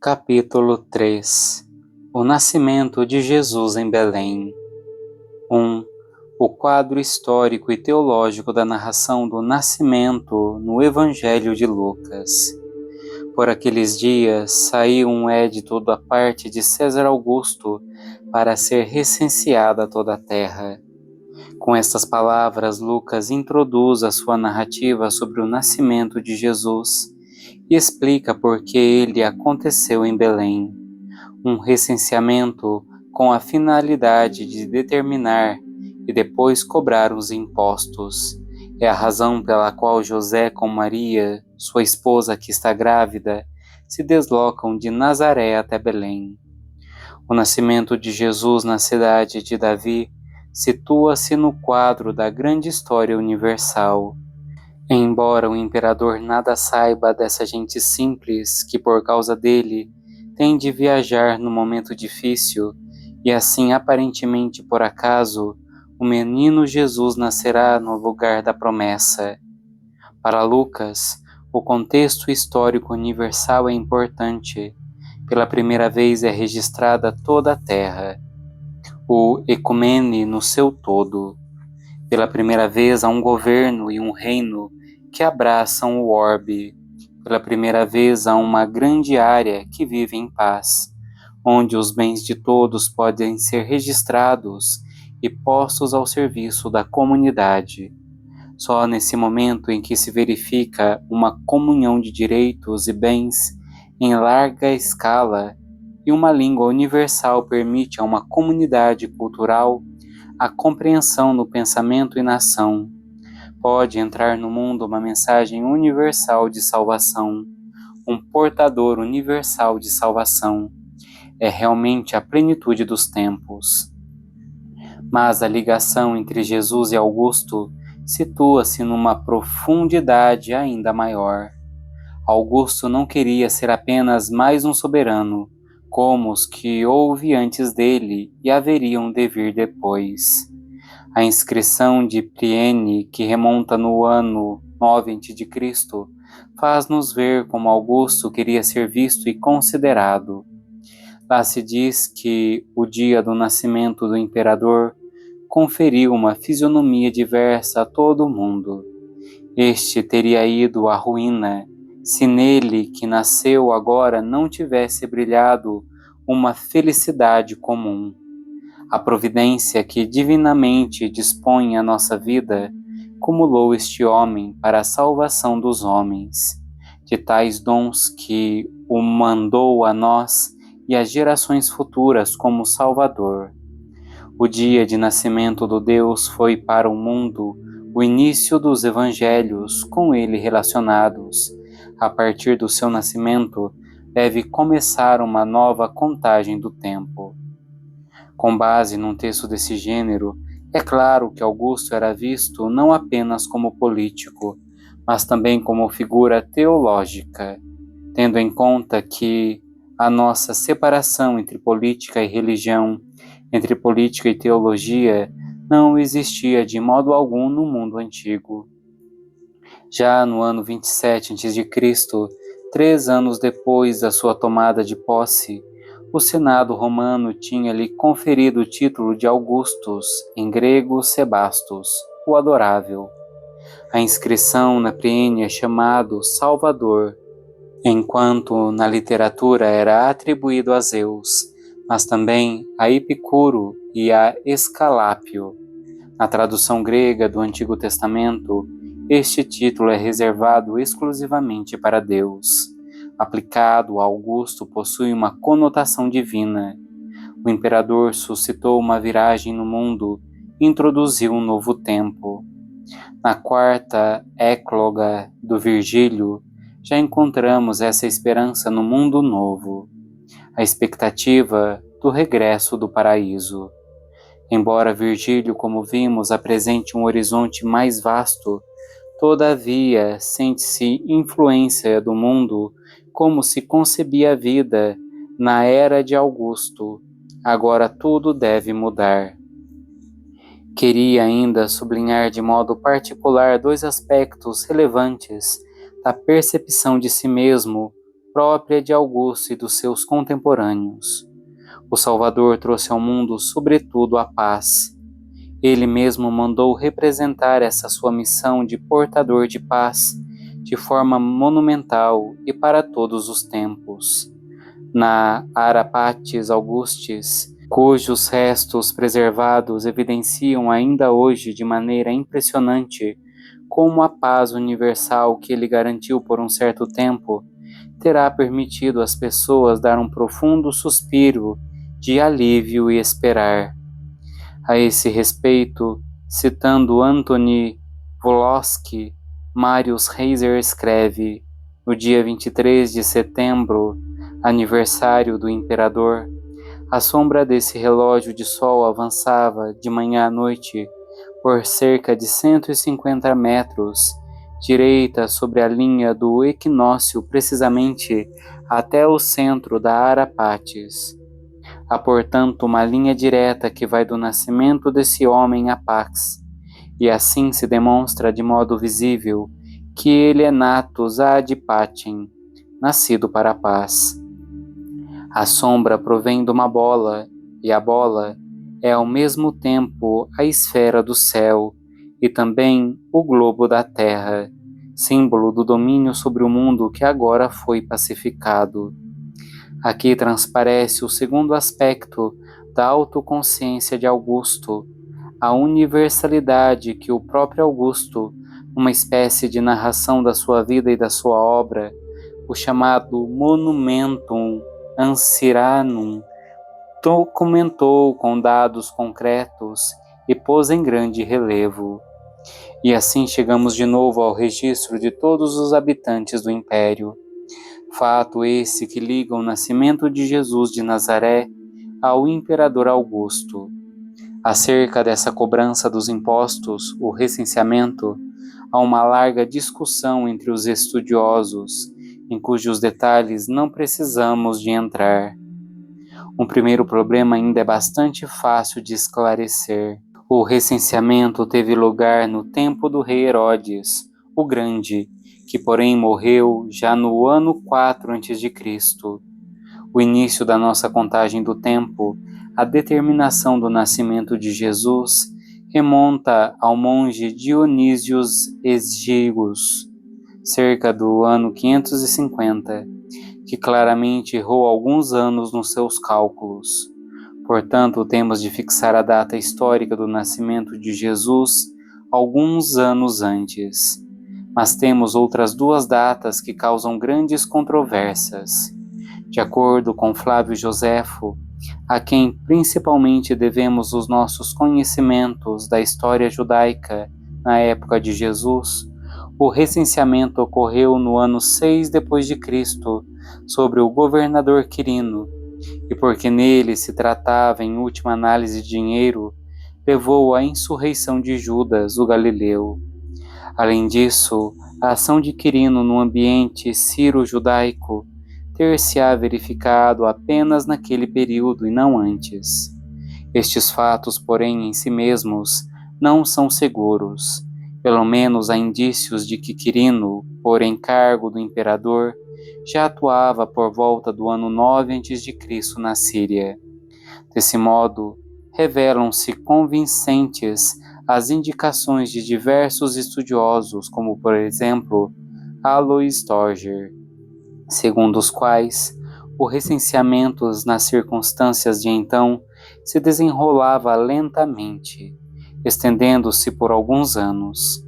Capítulo 3. O nascimento de Jesus em Belém. 1. O quadro histórico e teológico da narração do nascimento no Evangelho de Lucas. Por aqueles dias saiu um édito da parte de César Augusto para ser recenseada toda a terra. Com estas palavras, Lucas introduz a sua narrativa sobre o nascimento de Jesus e explica por que ele aconteceu em Belém. Um recenseamento com a finalidade de determinar e depois cobrar os impostos. É a razão pela qual José com Maria, sua esposa que está grávida, se deslocam de Nazaré até Belém. O nascimento de Jesus na cidade de Davi situa-se no quadro da grande história universal. Embora o imperador nada saiba dessa gente simples que por causa dele tem de viajar no momento difícil, e assim aparentemente por acaso, o menino Jesus nascerá no lugar da promessa. Para Lucas, o contexto histórico universal é importante. Pela primeira vez é registrada toda a terra, o ecumene no seu todo. Pela primeira vez há um governo e um reino que abraçam o orbe. Pela primeira vez há uma grande área que vive em paz, onde os bens de todos podem ser registrados e postos ao serviço da comunidade. Só nesse momento em que se verifica uma comunhão de direitos e bens em larga escala e uma língua universal permite a uma comunidade cultural a compreensão no pensamento e na ação. Pode entrar no mundo uma mensagem universal de salvação, um portador universal de salvação. É realmente a plenitude dos tempos. Mas a ligação entre Jesus e Augusto situa-se numa profundidade ainda maior. Augusto não queria ser apenas mais um soberano, como os que houve antes dele e haveriam de vir depois. A inscrição de Pliene, que remonta no ano 9 a.C., faz-nos ver como Augusto queria ser visto e considerado. Lá se diz que o dia do nascimento do imperador conferiu uma fisionomia diversa a todo o mundo. Este teria ido à ruína se nele que nasceu agora não tivesse brilhado uma felicidade comum. A providência que divinamente dispõe a nossa vida cumulou este homem para a salvação dos homens, de tais dons que o mandou a nós e às gerações futuras como Salvador. O dia de nascimento do Deus foi para o mundo o início dos evangelhos com ele relacionados. A partir do seu nascimento, deve começar uma nova contagem do tempo. Com base num texto desse gênero, é claro que Augusto era visto não apenas como político, mas também como figura teológica, tendo em conta que a nossa separação entre política e religião, entre política e teologia, não existia de modo algum no mundo antigo. Já no ano 27 a.C., 3 anos depois da sua tomada de posse, o Senado romano tinha-lhe conferido o título de Augustus, em grego Sebastus, o Adorável. A inscrição na Pliene é chamado Salvador, enquanto na literatura era atribuído a Zeus, mas também a Epicuro e a Escalápio. Na tradução grega do Antigo Testamento, este título é reservado exclusivamente para Deus. Aplicado a Augusto, possui uma conotação divina. O imperador suscitou uma viragem no mundo e introduziu um novo tempo. Na quarta écloga do Virgílio, já encontramos essa esperança no mundo novo, a expectativa do regresso do paraíso. Embora Virgílio, como vimos, apresente um horizonte mais vasto, todavia sente-se influência do mundo como se concebia a vida na era de Augusto. Agora tudo deve mudar. Queria ainda sublinhar de modo particular 2 aspectos relevantes da percepção de si mesmo própria de Augusto e dos seus contemporâneos. O Salvador trouxe ao mundo, sobretudo, a paz. Ele mesmo mandou representar essa sua missão de portador de paz de forma monumental e para todos os tempos. Na Ara Pacis Augustis, cujos restos preservados evidenciam ainda hoje de maneira impressionante como a paz universal que ele garantiu por um certo tempo terá permitido às pessoas dar um profundo suspiro de alívio e esperar. A esse respeito, citando Antoni Volosky, Marius Reiser escreve: no dia 23 de setembro, aniversário do imperador, a sombra desse relógio de sol avançava de manhã à noite por cerca de 150 metros, direita sobre a linha do equinócio, precisamente até o centro da Ara Pacis. Há, portanto, uma linha direta que vai do nascimento desse homem a Pax, e assim se demonstra de modo visível que ele é natus ad pacem, nascido para a paz. A sombra provém de uma bola, e a bola é ao mesmo tempo a esfera do céu e também o globo da terra, símbolo do domínio sobre o mundo que agora foi pacificado. Aqui transparece o segundo aspecto da autoconsciência de Augusto, a universalidade que o próprio Augusto, uma espécie de narração da sua vida e da sua obra, o chamado Monumentum Anciranum, documentou com dados concretos e pôs em grande relevo. E assim chegamos de novo ao registro de todos os habitantes do Império. Fato esse que liga o nascimento de Jesus de Nazaré ao imperador Augusto. Acerca dessa cobrança dos impostos, o recenseamento, há uma larga discussão entre os estudiosos, em cujos detalhes não precisamos de entrar. Um primeiro problema ainda é bastante fácil de esclarecer. O recenseamento teve lugar no tempo do rei Herodes, o Grande, que porém morreu já no ano 4 a.C. O início da nossa contagem do tempo, a determinação do nascimento de Jesus, remonta ao monge Dionísios Exíguos, cerca do ano 550, que claramente errou alguns anos nos seus cálculos. Portanto, temos de fixar a data histórica do nascimento de Jesus alguns anos antes. Mas temos outras duas datas que causam grandes controvérsias. De acordo com Flávio Joséfo, a quem principalmente devemos os nossos conhecimentos da história judaica na época de Jesus, o recenseamento ocorreu no ano 6 d.C., sobre o governador Quirino, e porque nele se tratava em última análise de dinheiro, levou à insurreição de Judas, o Galileu. Além disso, a ação de Quirino no ambiente ciro-judaico ter-se-á verificado apenas naquele período e não antes. Estes fatos, porém, em si mesmos, não são seguros. Pelo menos há indícios de que Quirino, por encargo do imperador, já atuava por volta do ano 9 a.C. na Síria. Desse modo, revelam-se convincentes as indicações de diversos estudiosos, como por exemplo Alois Torger, segundo os quais o recenseamento nas circunstâncias de então se desenrolava lentamente, estendendo-se por alguns anos.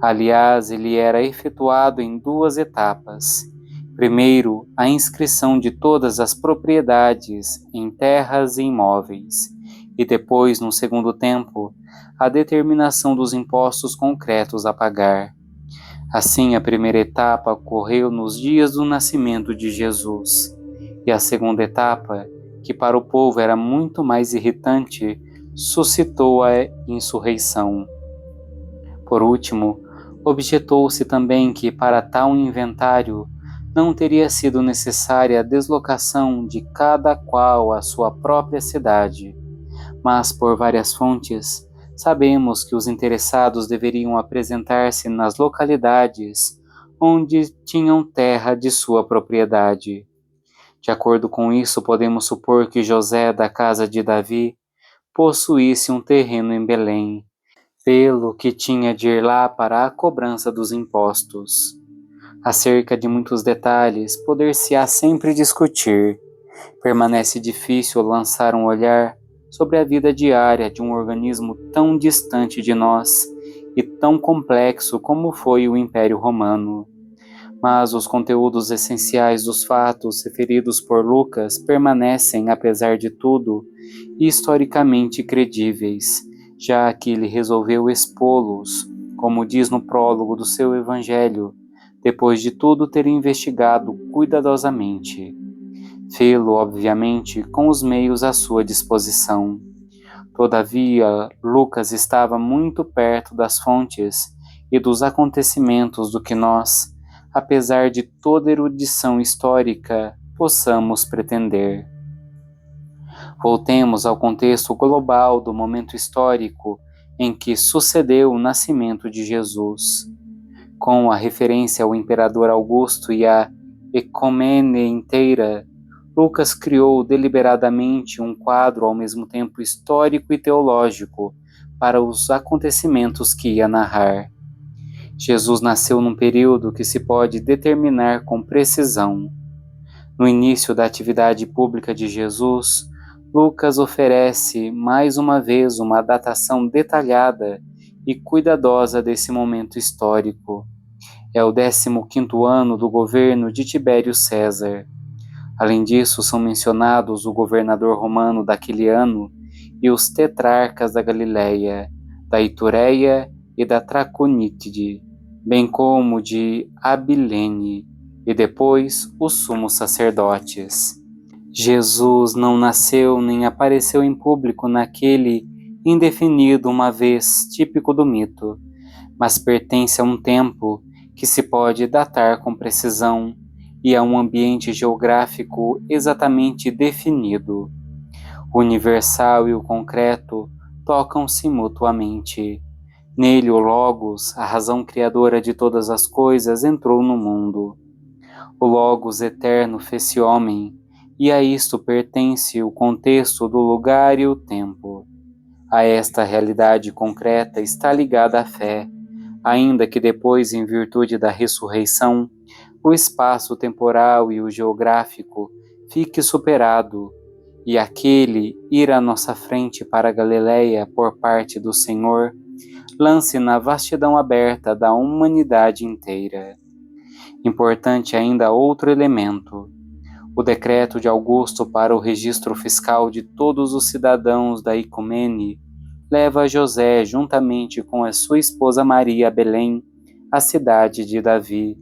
Aliás, ele era efetuado em duas etapas. Primeiro, a inscrição de todas as propriedades em terras e imóveis, e depois, no segundo tempo, a determinação dos impostos concretos a pagar. Assim, a primeira etapa ocorreu nos dias do nascimento de Jesus, e a segunda etapa, que para o povo era muito mais irritante, suscitou a insurreição. Por último, objetou-se também que para tal inventário não teria sido necessária a deslocação de cada qual à sua própria cidade, mas por várias fontes sabemos que os interessados deveriam apresentar-se nas localidades onde tinham terra de sua propriedade. De acordo com isso, podemos supor que José, da casa de Davi, possuísse um terreno em Belém, pelo que tinha de ir lá para a cobrança dos impostos. Acerca de muitos detalhes, poder-se-á sempre discutir. Permanece difícil lançar um olhar sobre a vida diária de um organismo tão distante de nós e tão complexo como foi o Império Romano. Mas os conteúdos essenciais dos fatos referidos por Lucas permanecem, apesar de tudo, historicamente credíveis, já que ele resolveu expô-los, como diz no prólogo do seu Evangelho, depois de tudo ter investigado cuidadosamente. Fê-lo, obviamente, com os meios à sua disposição. Todavia, Lucas estava muito perto das fontes e dos acontecimentos do que nós, apesar de toda erudição histórica, possamos pretender. Voltemos ao contexto global do momento histórico em que sucedeu o nascimento de Jesus. Com a referência ao imperador Augusto e à ecumene inteira, Lucas criou deliberadamente um quadro ao mesmo tempo histórico e teológico para os acontecimentos que ia narrar. Jesus nasceu num período que se pode determinar com precisão. No início da atividade pública de Jesus, Lucas oferece mais uma vez uma datação detalhada e cuidadosa desse momento histórico. É o 15º ano do governo de Tibério César. Além disso, são mencionados o governador romano daquele ano e os tetrarcas da Galileia, da Itureia e da Traconítide, bem como de Abilene, e depois os sumos sacerdotes. Jesus não nasceu nem apareceu em público naquele indefinido uma vez típico do mito, mas pertence a um tempo que se pode datar com precisão e a um ambiente geográfico exatamente definido. O universal e o concreto tocam-se mutuamente. Nele o Logos, a razão criadora de todas as coisas, entrou no mundo. O Logos eterno fez-se homem, e a isto pertence o contexto do lugar e o tempo. A esta realidade concreta está ligada a fé, ainda que depois, em virtude da ressurreição, o espaço temporal e o geográfico fique superado, e aquele ir à nossa frente para a Galileia por parte do Senhor, lance na vastidão aberta da humanidade inteira. Importante ainda outro elemento: o decreto de Augusto para o registro fiscal de todos os cidadãos da Icumene leva José, juntamente com a sua esposa Maria, a Belém, a cidade de Davi,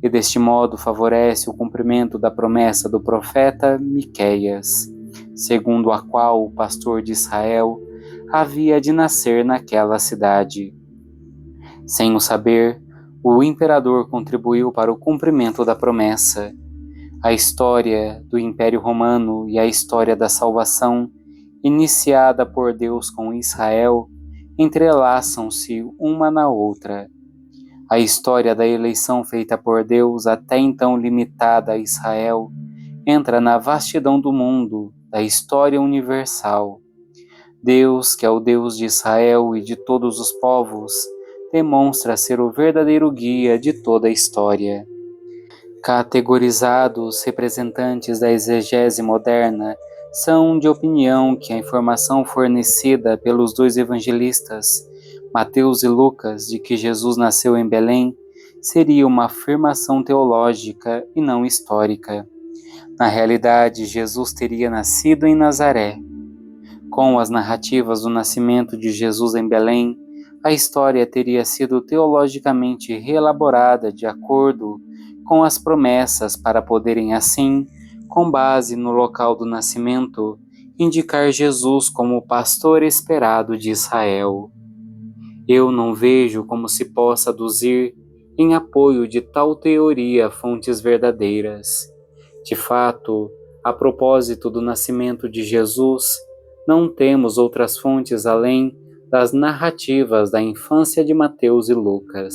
e deste modo favorece o cumprimento da promessa do profeta Miqueias, segundo a qual o pastor de Israel havia de nascer naquela cidade. Sem o saber, o imperador contribuiu para o cumprimento da promessa. A história do Império Romano e a história da salvação, iniciada por Deus com Israel, entrelaçam-se uma na outra. A história da eleição feita por Deus, até então limitada a Israel, entra na vastidão do mundo, da história universal. Deus, que é o Deus de Israel e de todos os povos, demonstra ser o verdadeiro guia de toda a história. Categorizados representantes da exegese moderna são de opinião que a informação fornecida pelos dois evangelistas, Mateus e Lucas, de que Jesus nasceu em Belém, seria uma afirmação teológica e não histórica. Na realidade, Jesus teria nascido em Nazaré. Com as narrativas do nascimento de Jesus em Belém, a história teria sido teologicamente reelaborada de acordo com as promessas para poderem assim, com base no local do nascimento, indicar Jesus como o pastor esperado de Israel. Eu não vejo como se possa aduzir em apoio de tal teoria fontes verdadeiras. De fato, a propósito do nascimento de Jesus, não temos outras fontes além das narrativas da infância de Mateus e Lucas.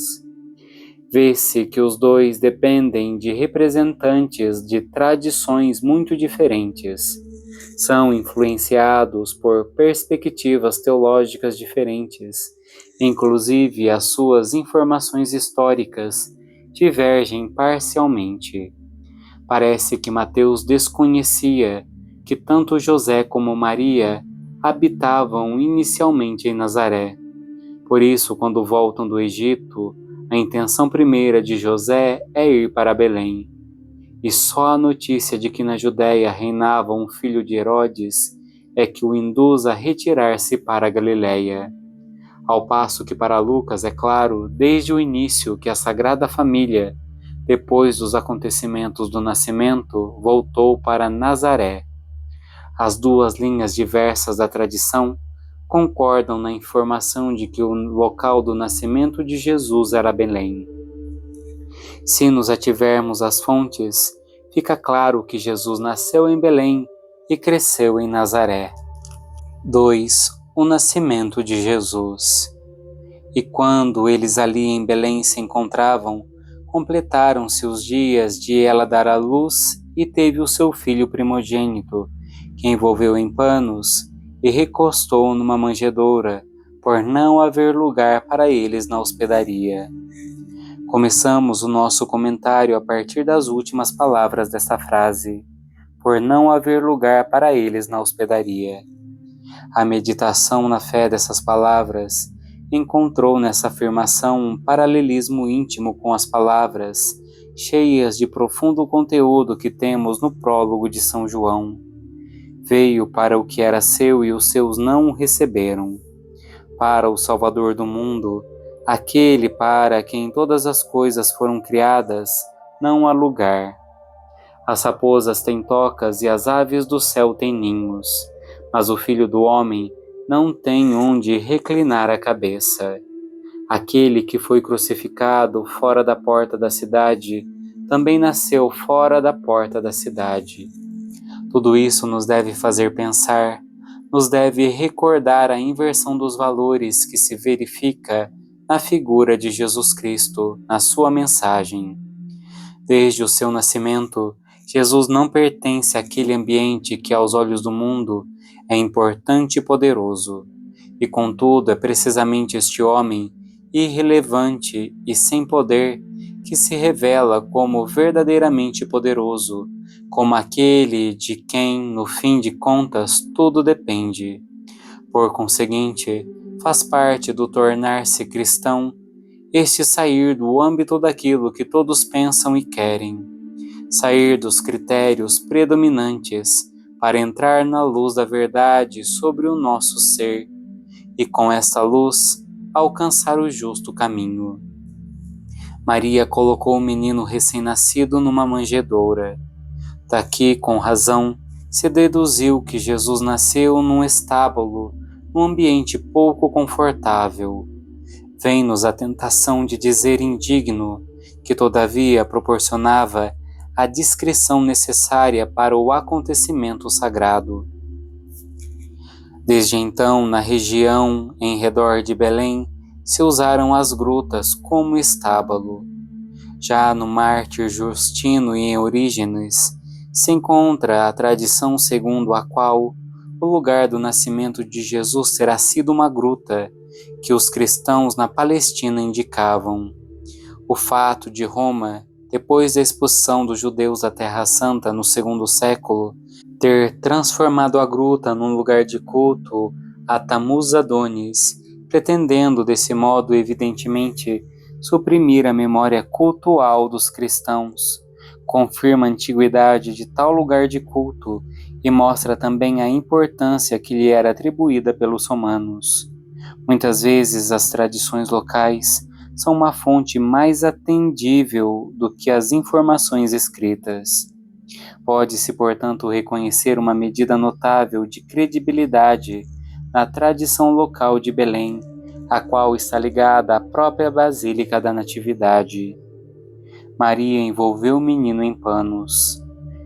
Vê-se que os dois dependem de representantes de tradições muito diferentes. São influenciados por perspectivas teológicas diferentes. Inclusive, as suas informações históricas divergem parcialmente. Parece que Mateus desconhecia que tanto José como Maria habitavam inicialmente em Nazaré. Por isso, quando voltam do Egito, a intenção primeira de José é ir para Belém. E só a notícia de que na Judéia reinava um filho de Herodes é que o induz a retirar-se para a Galiléia. Ao passo que para Lucas é claro, desde o início, que a Sagrada Família, depois dos acontecimentos do nascimento, voltou para Nazaré. As duas linhas diversas da tradição concordam na informação de que o local do nascimento de Jesus era Belém. Se nos ativermos às fontes, fica claro que Jesus nasceu em Belém e cresceu em Nazaré. 2. O nascimento de Jesus. E quando eles ali em Belém se encontravam, completaram-se os dias de ela dar à luz e teve o seu filho primogênito, que envolveu em panos e recostou numa manjedoura, por não haver lugar para eles na hospedaria. Começamos o nosso comentário a partir das últimas palavras desta frase, por não haver lugar para eles na hospedaria. A meditação na fé dessas palavras encontrou nessa afirmação um paralelismo íntimo com as palavras, cheias de profundo conteúdo que temos no prólogo de São João. Veio para o que era seu e os seus não o receberam. Para o Salvador do mundo, aquele para quem todas as coisas foram criadas, não há lugar. As raposas têm tocas e as aves do céu têm ninhos, mas o Filho do Homem não tem onde reclinar a cabeça. Aquele que foi crucificado fora da porta da cidade, também nasceu fora da porta da cidade. Tudo isso nos deve fazer pensar, nos deve recordar a inversão dos valores que se verifica na figura de Jesus Cristo, na sua mensagem. Desde o seu nascimento, Jesus não pertence àquele ambiente que, aos olhos do mundo, é importante e poderoso. E, contudo, é precisamente este homem, irrelevante e sem poder, que se revela como verdadeiramente poderoso, como aquele de quem, no fim de contas, tudo depende. Por conseguinte, faz parte do tornar-se cristão este sair do âmbito daquilo que todos pensam e querem, sair dos critérios predominantes para entrar na luz da verdade sobre o nosso ser e, com esta luz, alcançar o justo caminho. Maria colocou o menino recém-nascido numa manjedoura. Daqui, com razão, se deduziu que Jesus nasceu num estábulo, num ambiente pouco confortável. Vem-nos a tentação de dizer indigno, que todavia proporcionava a discrição necessária para o acontecimento sagrado. Desde então, na região em redor de Belém, se usaram as grutas como estábulo. Já no Mártir Justino e em Orígenes, se encontra a tradição segundo a qual o lugar do nascimento de Jesus terá sido uma gruta, que os cristãos na Palestina indicavam. O fato de Roma, depois da expulsão dos judeus da Terra Santa no segundo século, ter transformado a gruta num lugar de culto a Tammuz Adonis, pretendendo desse modo, evidentemente, suprimir a memória cultual dos cristãos, confirma a antiguidade de tal lugar de culto e mostra também a importância que lhe era atribuída pelos romanos. Muitas vezes as tradições locais são uma fonte mais atendível do que as informações escritas. Pode-se, portanto, reconhecer uma medida notável de credibilidade na tradição local de Belém, a qual está ligada à própria Basílica da Natividade. Maria envolveu o menino em panos.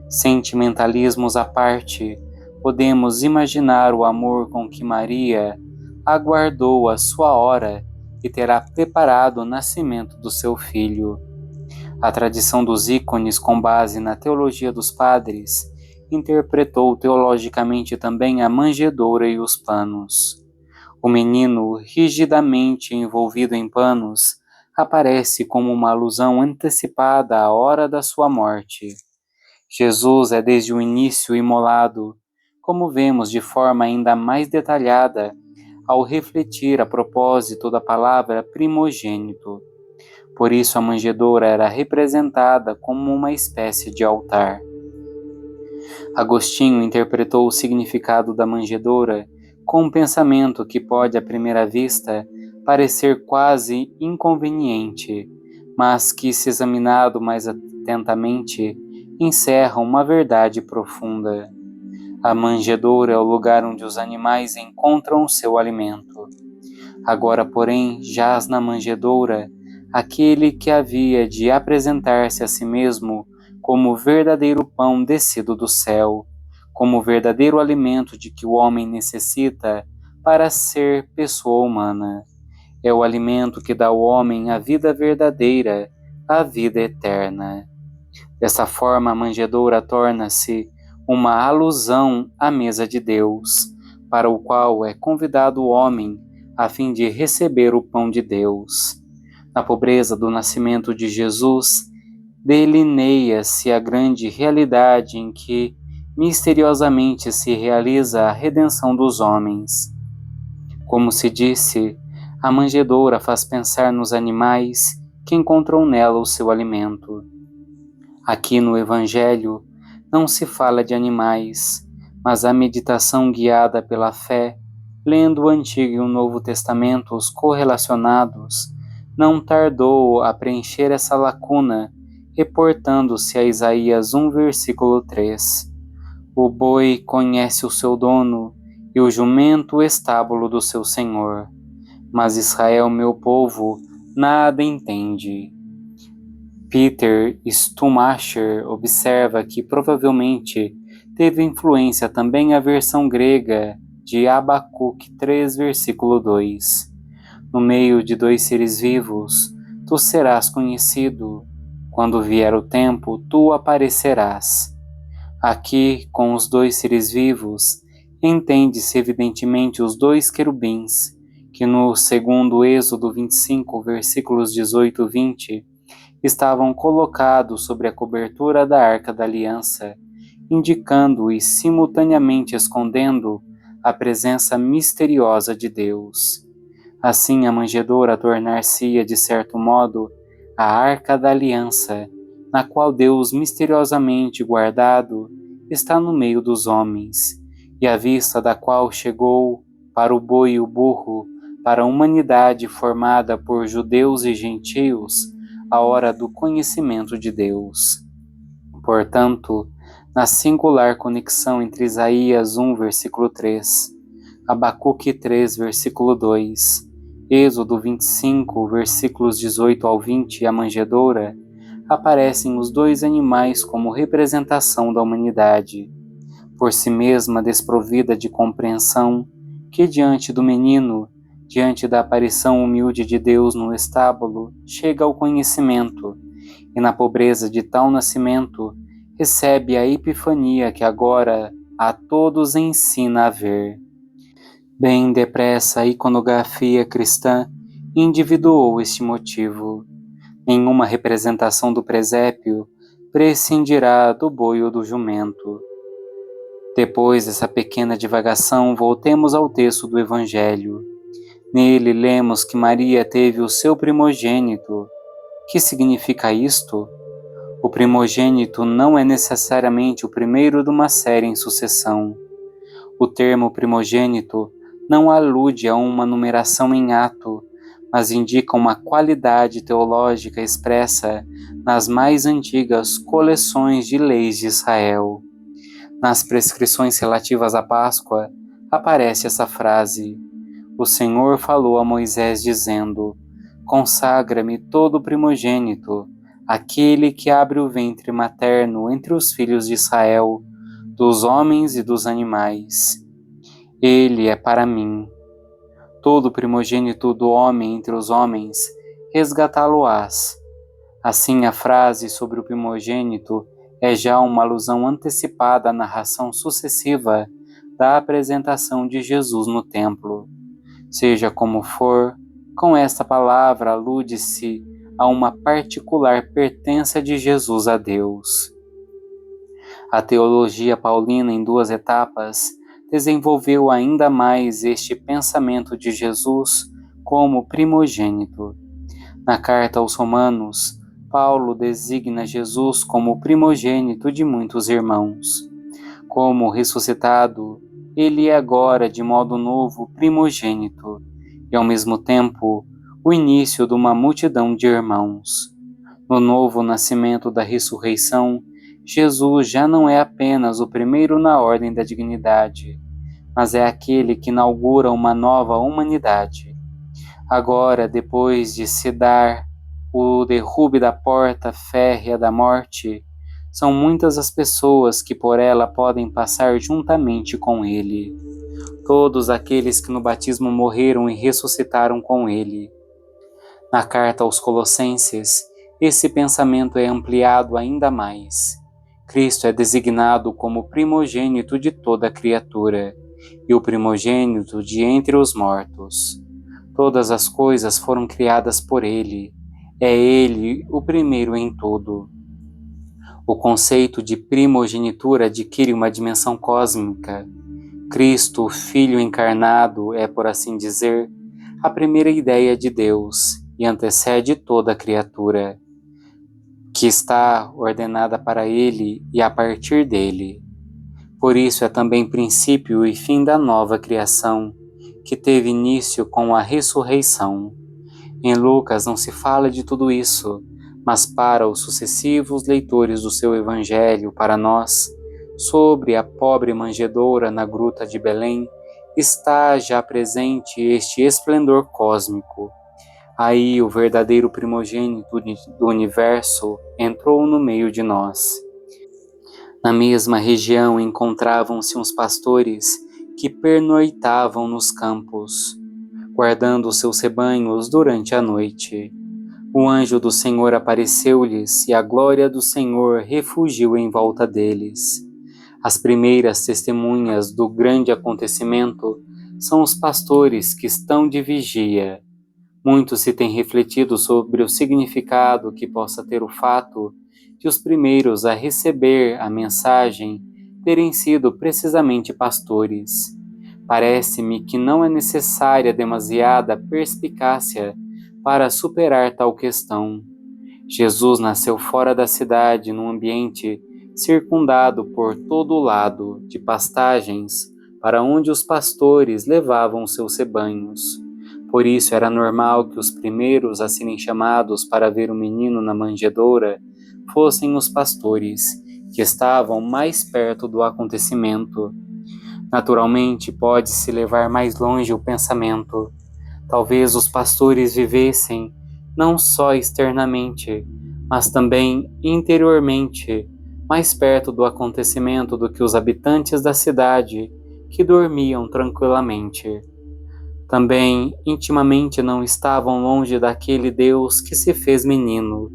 Sentimentalismos à parte, podemos imaginar o amor com que Maria aguardou a sua hora e terá preparado o nascimento do seu filho, A tradição dos ícones, com base na teologia dos padres, interpretou teologicamente também a manjedoura e os panos. O menino, rigidamente envolvido em panos, aparece como uma alusão antecipada à hora da sua morte. Jesus é desde o início imolado, como vemos de forma ainda mais detalhada ao refletir a propósito da palavra primogênito. Por isso a manjedoura era representada como uma espécie de altar. Agostinho interpretou o significado da manjedoura com um pensamento que pode, à primeira vista, parecer quase inconveniente, mas que, se examinado mais atentamente, encerra uma verdade profunda. A manjedoura é o lugar onde os animais encontram o seu alimento. Agora, porém, jaz na manjedoura aquele que havia de apresentar-se a si mesmo como verdadeiro pão descido do céu, como verdadeiro alimento de que o homem necessita para ser pessoa humana. É o alimento que dá ao homem a vida verdadeira, a vida eterna. Dessa forma, a manjedoura torna-se uma alusão à mesa de Deus, para o qual é convidado o homem a fim de receber o pão de Deus. Na pobreza do nascimento de Jesus, delineia-se a grande realidade em que misteriosamente se realiza a redenção dos homens. Como se disse, a manjedoura faz pensar nos animais que encontram nela o seu alimento. Aqui no Evangelho não se fala de animais, mas a meditação guiada pela fé, lendo o Antigo e o Novo Testamentos correlacionados, não tardou a preencher essa lacuna, reportando-se a Isaías 1, versículo 3. O boi conhece o seu dono, e o jumento o estábulo do seu senhor. Mas Israel, meu povo, nada entende. Peter Stumacher observa que provavelmente teve influência também a versão grega de Abacuque 3, versículo 2. No meio de dois seres vivos, tu serás conhecido. Quando vier o tempo, tu aparecerás. Aqui, com os dois seres vivos, entende-se evidentemente os dois querubins, que no segundo Êxodo 25, versículos 18 e 20, estavam colocados sobre a cobertura da Arca da Aliança, indicando e simultaneamente escondendo a presença misteriosa de Deus. Assim, a manjedoura tornar-se-ia, de certo modo, a Arca da Aliança, na qual Deus, misteriosamente guardado, está no meio dos homens, e à vista da qual chegou, para o boi e o burro, para a humanidade formada por judeus e gentios, a hora do conhecimento de Deus. Portanto, na singular conexão entre Isaías 1, versículo 3, Abacuque 3, versículo 2, Êxodo 25, versículos 18 ao 20 e a manjedoura, aparecem os dois animais como representação da humanidade, por si mesma desprovida de compreensão, que diante do menino, diante da aparição humilde de Deus no estábulo, chega ao conhecimento, e na pobreza de tal nascimento, recebe a epifania que agora a todos ensina a ver. Bem depressa a iconografia cristã individuou este motivo. Nenhuma representação do presépio prescindirá do boi ou do jumento. Depois dessa pequena divagação, voltemos ao texto do Evangelho. Nele lemos que Maria teve o seu primogênito. Que significa isto? O primogênito não é necessariamente o primeiro de uma série em sucessão. O termo primogênito não alude a uma numeração em ato, mas indica uma qualidade teológica expressa nas mais antigas coleções de leis de Israel. Nas prescrições relativas à Páscoa, aparece essa frase: O Senhor falou a Moisés dizendo: Consagra-me todo o primogênito, aquele que abre o ventre materno entre os filhos de Israel, dos homens e dos animais. Ele é para mim. Todo primogênito do homem entre os homens, resgatá-lo-ás. Assim, a frase sobre o primogênito é já uma alusão antecipada à narração sucessiva da apresentação de Jesus no templo. Seja como for, com esta palavra alude-se a uma particular pertença de Jesus a Deus. A teologia paulina, em 2 etapas, desenvolveu ainda mais este pensamento de Jesus como primogênito. Na carta aos Romanos, Paulo designa Jesus como o primogênito de muitos irmãos. Como ressuscitado, ele é agora, de modo novo, primogênito, e ao mesmo tempo, o início de uma multidão de irmãos. No novo nascimento da ressurreição, Jesus já não é apenas o primeiro na ordem da dignidade, mas é aquele que inaugura uma nova humanidade. Agora, depois de se dar o derrube da porta férrea da morte, são muitas as pessoas que por ela podem passar juntamente com ele. Todos aqueles que no batismo morreram e ressuscitaram com ele. Na carta aos Colossenses, esse pensamento é ampliado ainda mais. Cristo é designado como primogênito de toda criatura, e o primogênito de entre os mortos. Todas as coisas foram criadas por ele. É ele o primeiro em tudo. O conceito de primogenitura adquire uma dimensão cósmica. Cristo, o Filho encarnado, é, por assim dizer, a primeira ideia de Deus e antecede toda a criatura, que está ordenada para ele e a partir dele. Por isso é também princípio e fim da nova criação, que teve início com a ressurreição. Em Lucas não se fala de tudo isso, mas para os sucessivos leitores do seu Evangelho, para nós, sobre a pobre manjedoura na gruta de Belém, está já presente este esplendor cósmico. Aí o verdadeiro primogênito do universo entrou no meio de nós. Na mesma região encontravam-se uns pastores que pernoitavam nos campos, guardando os seus rebanhos durante a noite. O anjo do Senhor apareceu-lhes e a glória do Senhor refugiu em volta deles. As primeiras testemunhas do grande acontecimento são os pastores que estão de vigia. Muito se tem refletido sobre o significado que possa ter o fato de os primeiros a receber a mensagem terem sido precisamente pastores. Parece-me que não é necessária demasiada perspicácia para superar tal questão. Jesus nasceu fora da cidade, num ambiente circundado por todo o lado de pastagens, para onde os pastores levavam seus rebanhos. Por isso era normal que os primeiros a serem chamados para ver o menino na manjedoura fossem os pastores, que estavam mais perto do acontecimento. Naturalmente, pode-se levar mais longe o pensamento. Talvez os pastores vivessem, não só externamente, mas também interiormente, mais perto do acontecimento do que os habitantes da cidade, que dormiam tranquilamente. Também, intimamente, não estavam longe daquele Deus que se fez menino.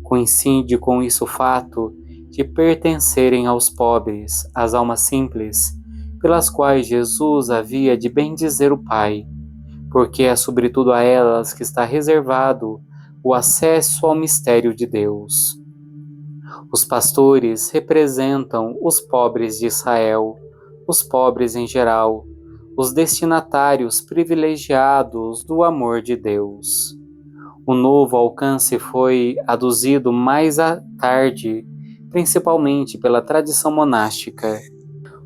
Coincide com isso o fato de pertencerem aos pobres, às almas simples, pelas quais Jesus havia de bendizer o Pai, porque é sobretudo a elas que está reservado o acesso ao mistério de Deus. Os pastores representam os pobres de Israel, os pobres em geral, os destinatários privilegiados do amor de Deus. O novo alcance foi aduzido mais à tarde, principalmente pela tradição monástica.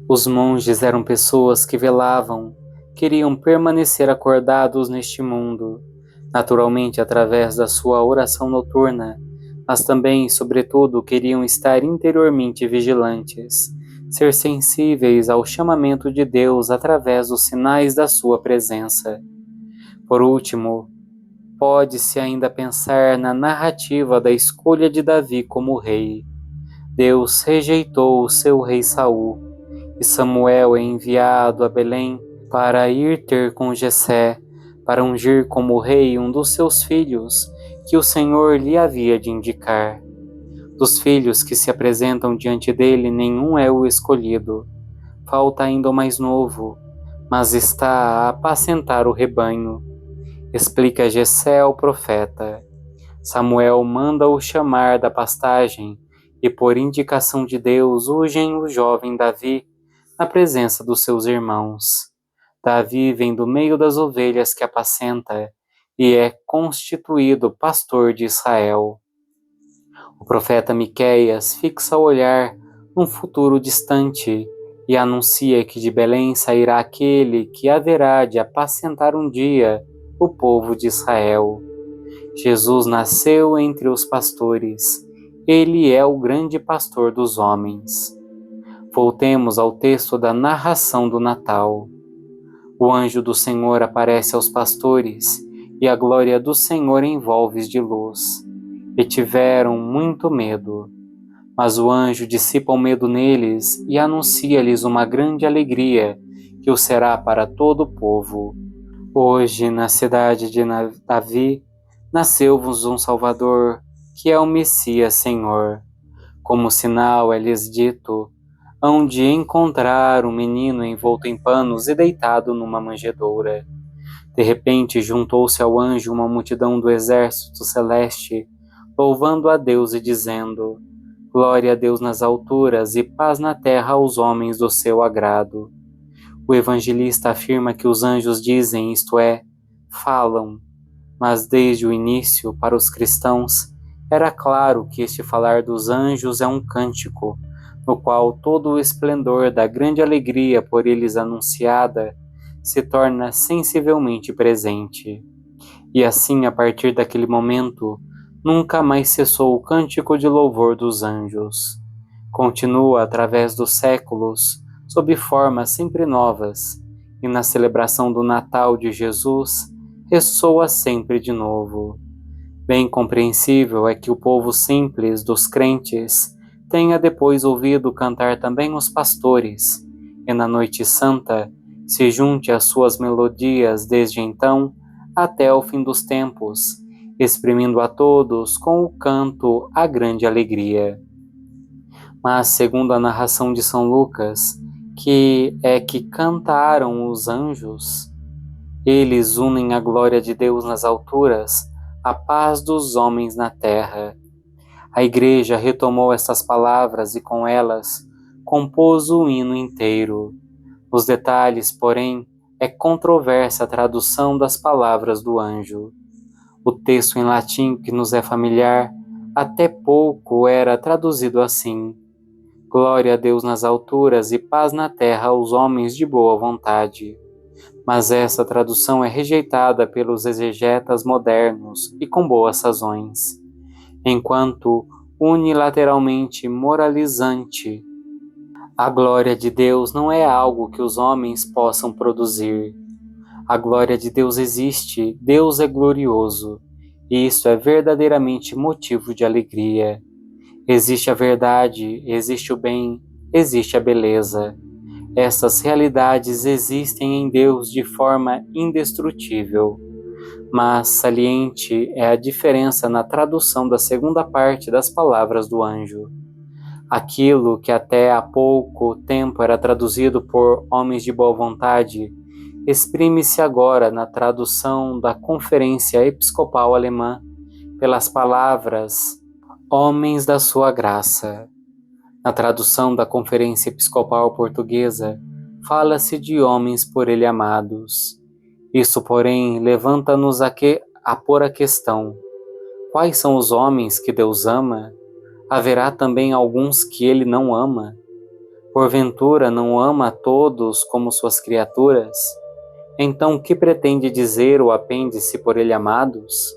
Os monges eram pessoas que velavam, queriam permanecer acordados neste mundo, naturalmente através da sua oração noturna, mas também, sobretudo, queriam estar interiormente vigilantes, ser sensíveis ao chamamento de Deus através dos sinais da sua presença. Por último, pode-se ainda pensar na narrativa da escolha de Davi como rei. Deus rejeitou o seu rei Saul, e Samuel é enviado a Belém para ir ter com Jessé, para ungir como rei um dos seus filhos, que o Senhor lhe havia de indicar. Dos filhos que se apresentam diante dele, nenhum é o escolhido. Falta ainda o mais novo, mas está a apacentar o rebanho. Explica Jessé ao profeta. Samuel manda-o chamar da pastagem, e por indicação de Deus urgem o jovem Davi na presença dos seus irmãos. Davi vem do meio das ovelhas que apacenta, e é constituído pastor de Israel. O profeta Miqueias fixa o olhar num futuro distante e anuncia que de Belém sairá aquele que haverá de apacentar um dia o povo de Israel. Jesus nasceu entre os pastores. Ele é o grande pastor dos homens. Voltemos ao texto da narração do Natal. O anjo do Senhor aparece aos pastores, e a glória do Senhor envolve-os de luz. E tiveram muito medo. Mas o anjo dissipa o medo neles e anuncia-lhes uma grande alegria, que o será para todo o povo. Hoje, na cidade de Davi, nasceu-vos um Salvador, que é o Messias Senhor. Como sinal é-lhes dito, hão de encontrar um menino envolto em panos e deitado numa manjedoura. De repente juntou-se ao anjo uma multidão do exército celeste, louvando a Deus e dizendo: Glória a Deus nas alturas e paz na terra aos homens do seu agrado. O evangelista afirma que os anjos dizem, isto é, falam, mas desde o início, para os cristãos, era claro que este falar dos anjos é um cântico, no qual todo o esplendor da grande alegria por eles anunciada se torna sensivelmente presente. E assim, a partir daquele momento, nunca mais cessou o cântico de louvor dos anjos. Continua através dos séculos, sob formas sempre novas, e na celebração do Natal de Jesus, ressoa sempre de novo. Bem compreensível é que o povo simples dos crentes tenha depois ouvido cantar também os pastores, e na noite santa se junte às suas melodias desde então até o fim dos tempos, exprimindo a todos com o canto a grande alegria. Mas, segundo a narração de São Lucas, que cantaram os anjos, eles unem a glória de Deus nas alturas, a paz dos homens na terra. A Igreja retomou estas palavras e com elas compôs o hino inteiro. Nos detalhes, porém, é controversa a tradução das palavras do anjo. O texto em latim que nos é familiar até pouco era traduzido assim: Glória a Deus nas alturas e paz na terra aos homens de boa vontade. Mas essa tradução é rejeitada pelos exegetas modernos e com boas razões, enquanto unilateralmente moralizante. A glória de Deus não é algo que os homens possam produzir. A glória de Deus existe, Deus é glorioso, e isso é verdadeiramente motivo de alegria. Existe a verdade, existe o bem, existe a beleza. Essas realidades existem em Deus de forma indestrutível. Mas saliente é a diferença na tradução da segunda parte das palavras do anjo. Aquilo que até há pouco tempo era traduzido por homens de boa vontade, exprime-se agora na tradução da Conferência Episcopal Alemã pelas palavras homens da sua graça. Na tradução da Conferência Episcopal Portuguesa, fala-se de homens por ele amados. Isso, porém, levanta-nos a pôr a questão: quais são os homens que Deus ama? Haverá também alguns que ele não ama? Porventura não ama a todos como suas criaturas? Então, que pretende dizer o apêndice por ele amados?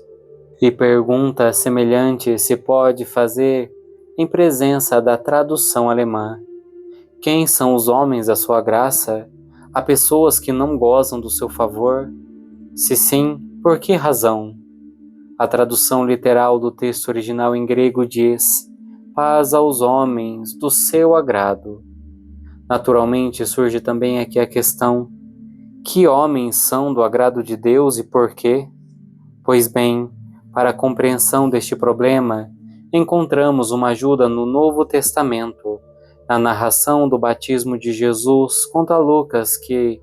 E pergunta semelhante se pode fazer em presença da tradução alemã. Quem são os homens da sua graça? Há pessoas que não gozam do seu favor? Se sim, por que razão? A tradução literal do texto original em grego diz: paz aos homens do seu agrado. Naturalmente surge também aqui a questão: que homens são do agrado de Deus e por quê? Pois bem, Para a compreensão deste problema, encontramos uma ajuda no Novo Testamento. Na narração do batismo de Jesus, conta Lucas que,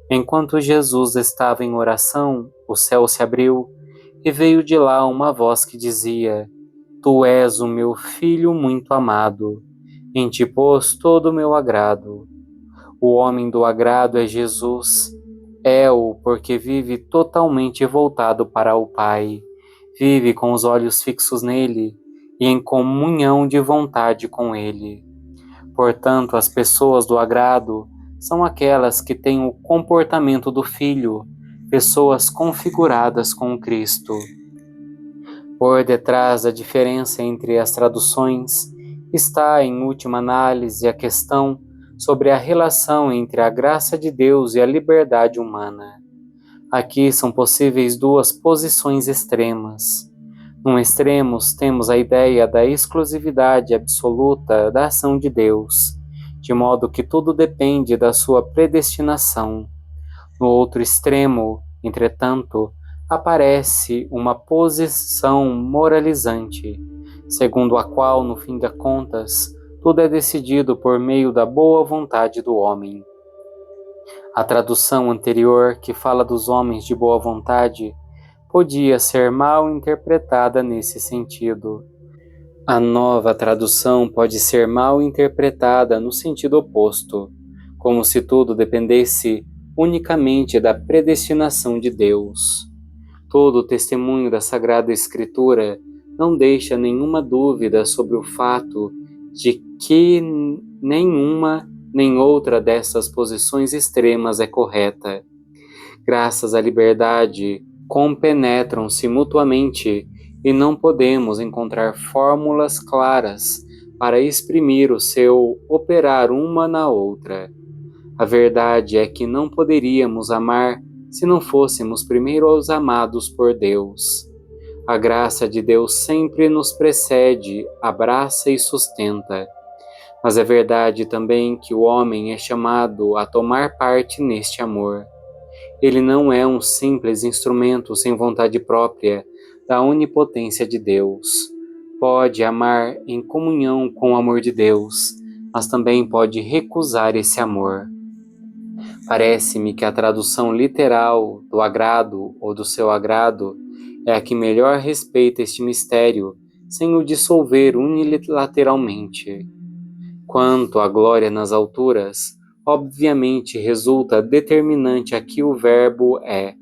enquanto Jesus estava em oração, o céu se abriu e veio de lá uma voz que dizia: Tu és o meu Filho muito amado, em ti pôs todo o meu agrado. O homem do agrado é Jesus, é-o porque vive totalmente voltado para o Pai, vive com os olhos fixos nele e em comunhão de vontade com ele. Portanto, as pessoas do agrado são aquelas que têm o comportamento do Filho, pessoas configuradas com Cristo. Por detrás da diferença entre as traduções está, em última análise, a questão sobre a relação entre a graça de Deus e a liberdade humana. Aqui são possíveis duas posições extremas. Num extremo, temos a ideia da exclusividade absoluta da ação de Deus, de modo que tudo depende da sua predestinação. No outro extremo, entretanto, aparece uma posição moralizante, segundo a qual, no fim das contas, tudo é decidido por meio da boa vontade do homem. A tradução anterior, que fala dos homens de boa vontade, podia ser mal interpretada nesse sentido. A nova tradução pode ser mal interpretada no sentido oposto, como se tudo dependesse unicamente da predestinação de Deus. Todo o testemunho da Sagrada Escritura não deixa nenhuma dúvida sobre o fato de que nenhuma nem outra dessas posições extremas é correta. Graças à liberdade, compenetram-se mutuamente e não podemos encontrar fórmulas claras para exprimir o seu operar uma na outra. A verdade é que não poderíamos amar se não fôssemos primeiro os amados por Deus. A graça de Deus sempre nos precede, abraça e sustenta. Mas é verdade também que o homem é chamado a tomar parte neste amor. Ele não é um simples instrumento sem vontade própria da onipotência de Deus. Pode amar em comunhão com o amor de Deus, mas também pode recusar esse amor. Parece-me que a tradução literal do agrado ou do seu agrado é a que melhor respeita este mistério, sem o dissolver unilateralmente. Quanto à glória nas alturas, obviamente resulta determinante aqui o verbo é.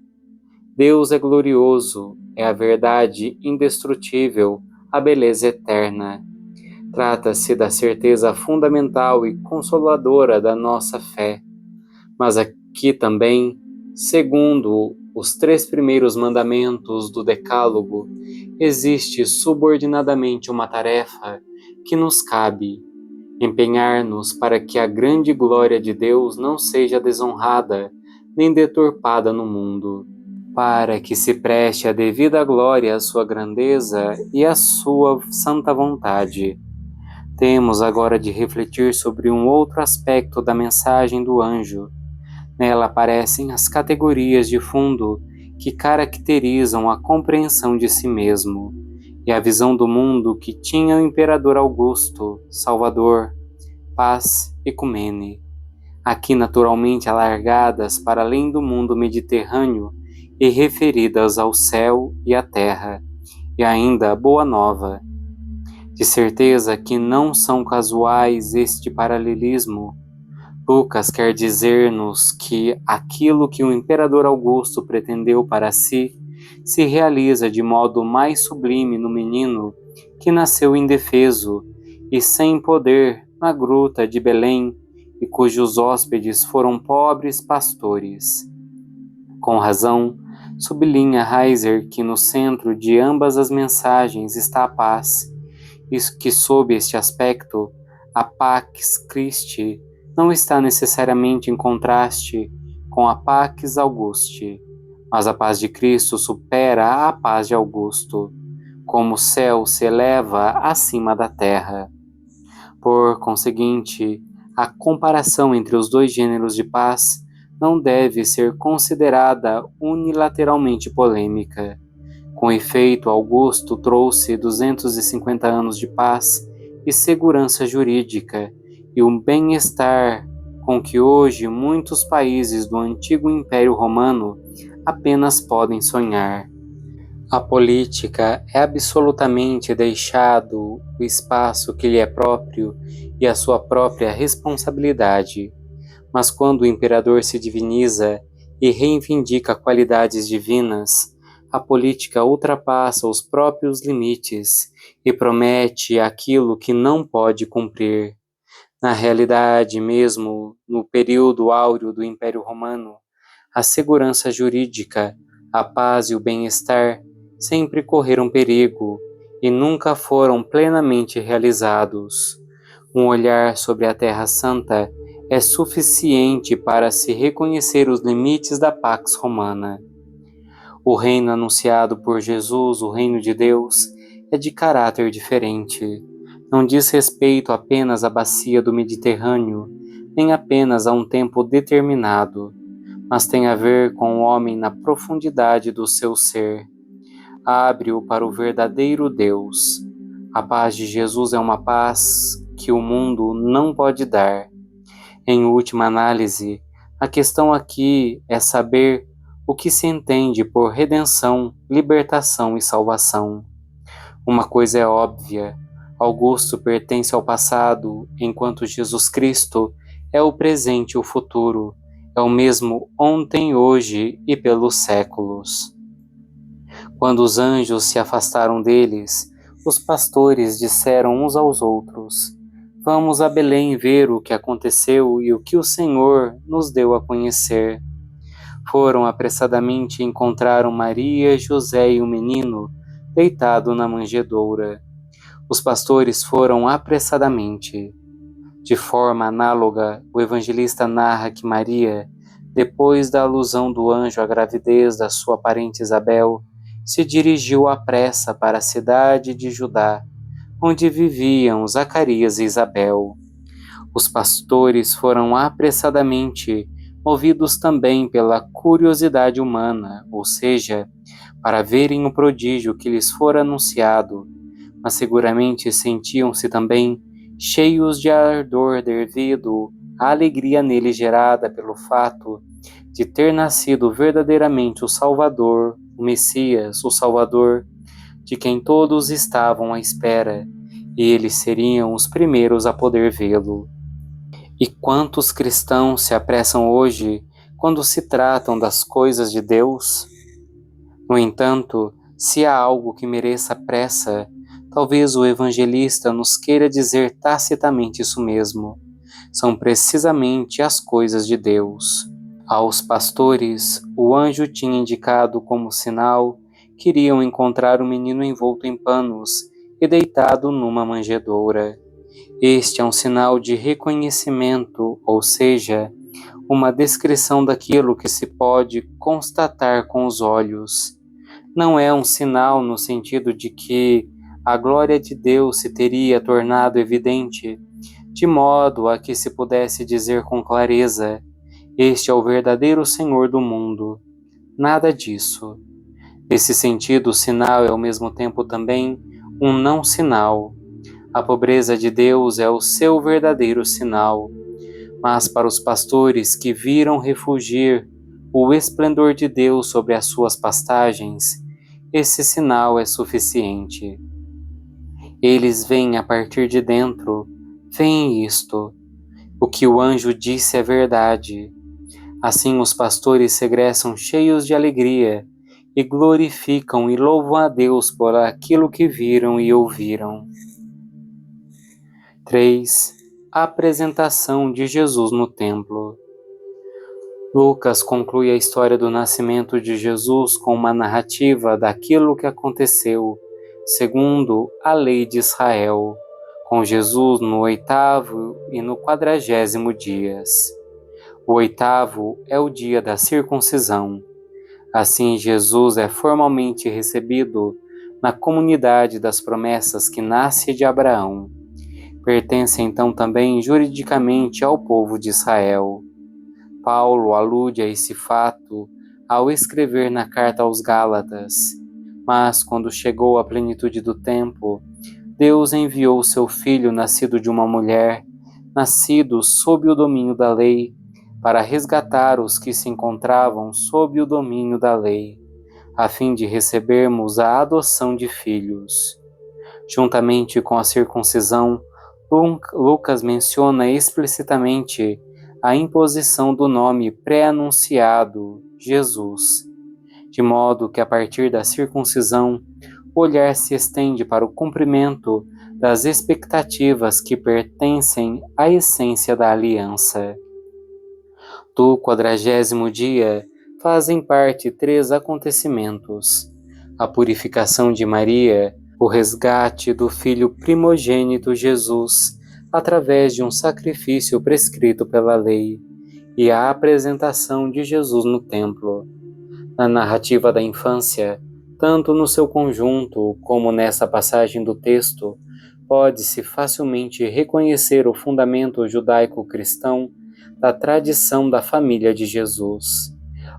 Deus é glorioso, é a verdade indestrutível, a beleza eterna. Trata-se da certeza fundamental e consoladora da nossa fé. Mas aqui também, segundo os 3 primeiros mandamentos do Decálogo, existe subordinadamente uma tarefa que nos cabe: empenhar-nos para que a grande glória de Deus não seja desonrada nem deturpada no mundo, para que se preste a devida glória à sua grandeza e à sua santa vontade. Temos agora de refletir sobre um outro aspecto da mensagem do anjo. Nela aparecem as categorias de fundo que caracterizam a compreensão de si mesmo e a visão do mundo que tinha o imperador Augusto, Salvador, Paz Ecumene, aqui naturalmente alargadas para além do mundo mediterrâneo e referidas ao céu e à terra, e ainda a Boa Nova. De certeza que não são casuais este paralelismo. Lucas quer dizer-nos que aquilo que o imperador Augusto pretendeu para si se realiza de modo mais sublime no menino que nasceu indefeso e sem poder na gruta de Belém e cujos hóspedes foram pobres pastores. Com razão, sublinha Heiser que no centro de ambas as mensagens está a paz, e que sob este aspecto, a Pax Christi não está necessariamente em contraste com a Pax Augusti, mas a paz de Cristo supera a paz de Augusto, como o céu se eleva acima da terra. Por conseguinte, a comparação entre os dois gêneros de paz não deve ser considerada unilateralmente polêmica. Com efeito, Augusto trouxe 250 anos de paz e segurança jurídica e um bem-estar com que hoje muitos países do antigo Império Romano apenas podem sonhar. A política é absolutamente deixado o espaço que lhe é próprio e a sua própria responsabilidade. Mas quando o imperador se diviniza e reivindica qualidades divinas, a política ultrapassa os próprios limites e promete aquilo que não pode cumprir. Na realidade, mesmo no período áureo do Império Romano, a segurança jurídica, a paz e o bem-estar sempre correram perigo e nunca foram plenamente realizados. Um olhar sobre a Terra Santa é suficiente para se reconhecer os limites da Pax Romana. O reino anunciado por Jesus, o reino de Deus, é de caráter diferente. Não diz respeito apenas à bacia do Mediterrâneo, nem apenas a um tempo determinado, mas tem a ver com o homem na profundidade do seu ser. Abre-o para o verdadeiro Deus. A paz de Jesus é uma paz que o mundo não pode dar. Em última análise, a questão aqui é saber o que se entende por redenção, libertação e salvação. Uma coisa é óbvia: Augusto pertence ao passado, enquanto Jesus Cristo é o presente e o futuro, é o mesmo ontem, hoje e pelos séculos. Quando os anjos se afastaram deles, os pastores disseram uns aos outros: Vamos a Belém ver o que aconteceu e o que o Senhor nos deu a conhecer. Foram apressadamente e encontraram Maria, José e o menino deitado na manjedoura. Os pastores foram apressadamente. De forma análoga, o evangelista narra que Maria, depois da alusão do anjo à gravidez da sua parente Isabel, se dirigiu à pressa para a cidade de Judá, onde viviam Zacarias e Isabel. Os pastores foram apressadamente movidos também pela curiosidade humana, ou seja, para verem o prodígio que lhes fora anunciado, mas seguramente sentiam-se também cheios de ardor devido à alegria nele gerada pelo fato de ter nascido verdadeiramente o Salvador, o Messias, o Salvador, de quem todos estavam à espera, e eles seriam os primeiros a poder vê-lo. E quantos cristãos se apressam hoje quando se tratam das coisas de Deus? No entanto, se há algo que mereça pressa, talvez o evangelista nos queira dizer tacitamente isso mesmo. São precisamente as coisas de Deus. Aos pastores, o anjo tinha indicado como sinal que iriam encontrar o menino envolto em panos e deitado numa manjedoura. Este é um sinal de reconhecimento, ou seja, uma descrição daquilo que se pode constatar com os olhos. Não é um sinal no sentido de que a glória de Deus se teria tornado evidente, de modo a que se pudesse dizer com clareza: este é o verdadeiro Senhor do mundo. Nada disso. Nesse sentido, o sinal é ao mesmo tempo também um não sinal. A pobreza de Deus é o seu verdadeiro sinal, mas para os pastores que viram refulgir o esplendor de Deus sobre as suas pastagens, esse sinal é suficiente. Eles veem a partir de dentro, veem isto. O que o anjo disse é verdade. Assim os pastores regressam cheios de alegria e glorificam e louvam a Deus por aquilo que viram e ouviram. 3. A apresentação de Jesus no templo. Lucas conclui a história do nascimento de Jesus com uma narrativa daquilo que aconteceu, segundo a lei de Israel, com Jesus no 8º e no 40º dias. O 8º é o dia da circuncisão. Assim, Jesus é formalmente recebido na comunidade das promessas que nasce de Abraão. Pertence então também juridicamente ao povo de Israel. Paulo alude a esse fato ao escrever na carta aos Gálatas: Mas, quando chegou a plenitude do tempo, Deus enviou seu Filho, nascido de uma mulher, nascido sob o domínio da lei, para resgatar os que se encontravam sob o domínio da lei, a fim de recebermos a adoção de filhos. Juntamente com a circuncisão, Lucas menciona explicitamente a imposição do nome pré-anunciado, Jesus, de modo que a partir da circuncisão, o olhar se estende para o cumprimento das expectativas que pertencem à essência da aliança. Do 40º dia, fazem parte 3 acontecimentos: a purificação de Maria, o resgate do filho primogênito Jesus, através de um sacrifício prescrito pela lei, e a apresentação de Jesus no templo. Na narrativa da infância, tanto no seu conjunto como nessa passagem do texto, pode-se facilmente reconhecer o fundamento judaico-cristão da tradição da família de Jesus.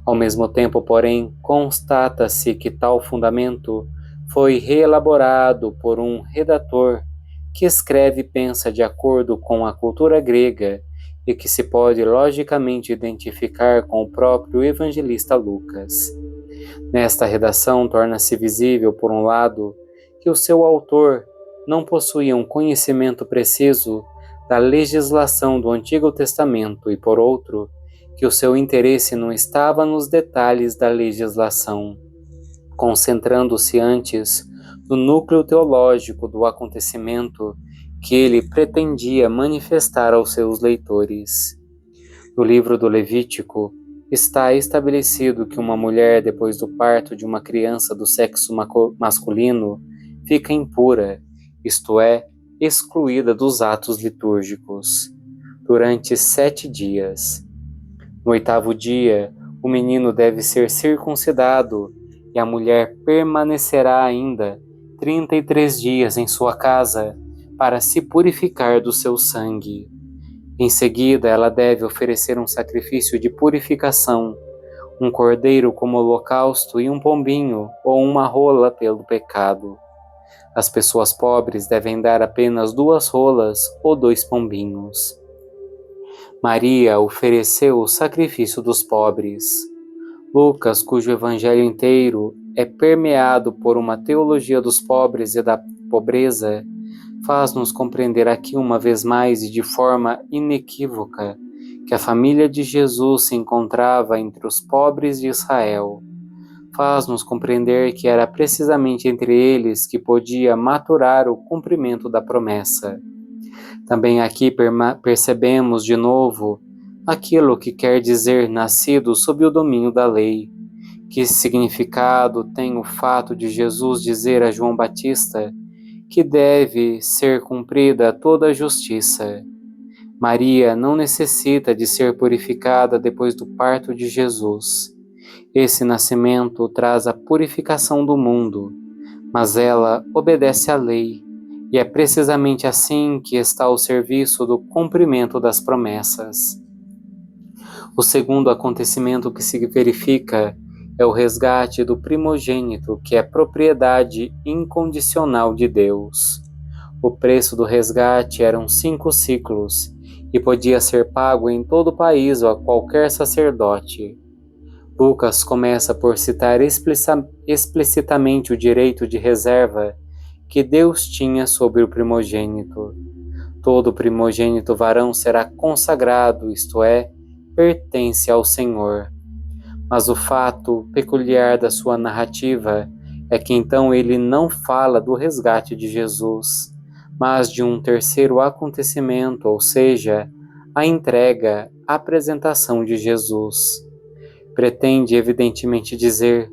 Ao mesmo tempo, porém, constata-se que tal fundamento foi reelaborado por um redator que escreve e pensa de acordo com a cultura grega e que se pode logicamente identificar com o próprio evangelista Lucas. Nesta redação, torna-se visível, por um lado, que o seu autor não possuía um conhecimento preciso da legislação do Antigo Testamento e, por outro, que o seu interesse não estava nos detalhes da legislação, concentrando-se antes no núcleo teológico do acontecimento que ele pretendia manifestar aos seus leitores. No livro do Levítico, está estabelecido que uma mulher, depois do parto de uma criança do sexo masculino, fica impura, isto é, excluída dos atos litúrgicos, durante 7 dias. No 8º dia, o menino deve ser circuncidado e a mulher permanecerá ainda 33 dias em sua casa para se purificar do seu sangue. Em seguida, ela deve oferecer um sacrifício de purificação, um cordeiro como holocausto e um pombinho ou uma rola pelo pecado. As pessoas pobres devem dar apenas 2 rolas ou 2 pombinhos. Maria ofereceu o sacrifício dos pobres. Lucas, cujo evangelho inteiro é permeado por uma teologia dos pobres e da pobreza, faz-nos compreender aqui uma vez mais e de forma inequívoca que a família de Jesus se encontrava entre os pobres de Israel. Faz-nos compreender que era precisamente entre eles que podia maturar o cumprimento da promessa. Também aqui percebemos de novo aquilo que quer dizer nascido sob o domínio da lei. Que significado tem o fato de Jesus dizer a João Batista que deve ser cumprida toda a justiça. Maria não necessita de ser purificada depois do parto de Jesus. Esse nascimento traz a purificação do mundo, mas ela obedece à lei, e é precisamente assim que está ao serviço do cumprimento das promessas. O segundo acontecimento que se verifica é o resgate do primogênito, que é propriedade incondicional de Deus. O preço do resgate eram 5 siclos e podia ser pago em todo o país ou a qualquer sacerdote. Lucas começa por citar explicitamente o direito de reserva que Deus tinha sobre o primogênito. Todo primogênito varão será consagrado, isto é, pertence ao Senhor. Mas o fato peculiar da sua narrativa é que então ele não fala do resgate de Jesus, mas de um terceiro acontecimento, ou seja, a entrega, a apresentação de Jesus. Pretende evidentemente dizer: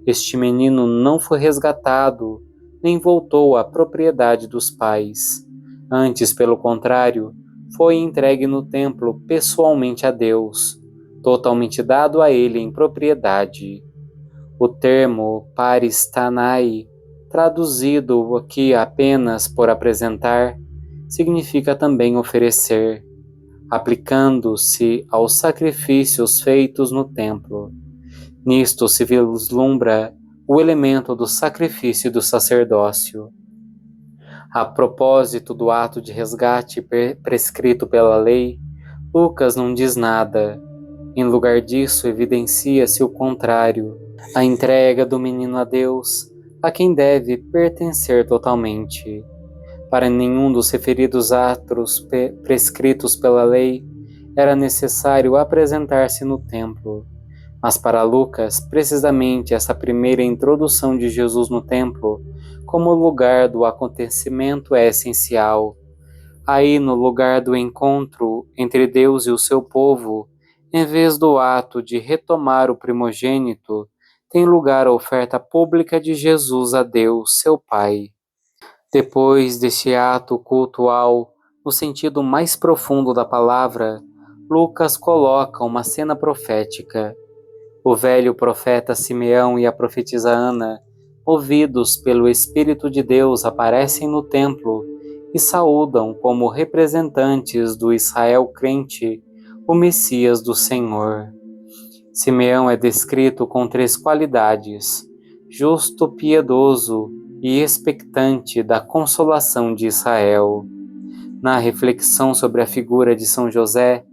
este menino não foi resgatado, nem voltou à propriedade dos pais. Antes, pelo contrário, foi entregue no templo pessoalmente a Deus, totalmente dado a ele em propriedade. O termo paristanai, traduzido aqui apenas por apresentar, significa também oferecer, aplicando-se aos sacrifícios feitos no templo. Nisto se vislumbra o elemento do sacrifício e do sacerdócio. A propósito do ato de resgate prescrito pela lei, Lucas não diz nada. Em lugar disso, evidencia-se o contrário, a entrega do menino a Deus, a quem deve pertencer totalmente. Para nenhum dos referidos atos prescritos pela lei, era necessário apresentar-se no templo. Mas para Lucas, precisamente essa primeira introdução de Jesus no templo, como lugar do acontecimento, é essencial. Aí, no lugar do encontro entre Deus e o seu povo, em vez do ato de retomar o primogênito, tem lugar a oferta pública de Jesus a Deus, seu Pai. Depois deste ato cultual, no sentido mais profundo da palavra, Lucas coloca uma cena profética. O velho profeta Simeão e a profetisa Ana, movidos pelo Espírito de Deus, aparecem no templo e saúdam como representantes do Israel crente o Messias do Senhor. Simeão é descrito com 3 qualidades: justo, piedoso e expectante da consolação de Israel. Na reflexão sobre a figura de São José,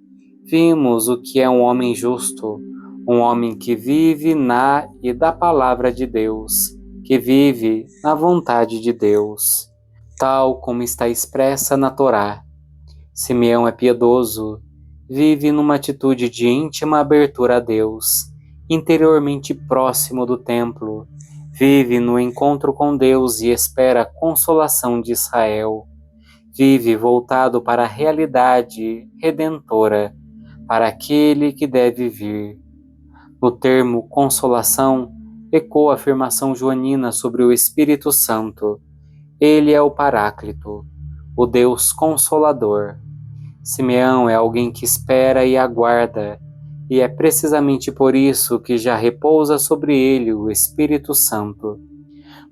vimos o que é um homem justo, um homem que vive na e da palavra de Deus, que vive na vontade de Deus, tal como está expressa na Torá. Simeão é piedoso, vive numa atitude de íntima abertura a Deus, interiormente próximo do templo, vive no encontro com Deus e espera a consolação de Israel. Vive voltado para a realidade redentora, para aquele que deve vir. No termo consolação, ecoa a afirmação joanina sobre o Espírito Santo. Ele é o Paráclito, o Deus Consolador. Simeão é alguém que espera e aguarda, e é precisamente por isso que já repousa sobre ele o Espírito Santo.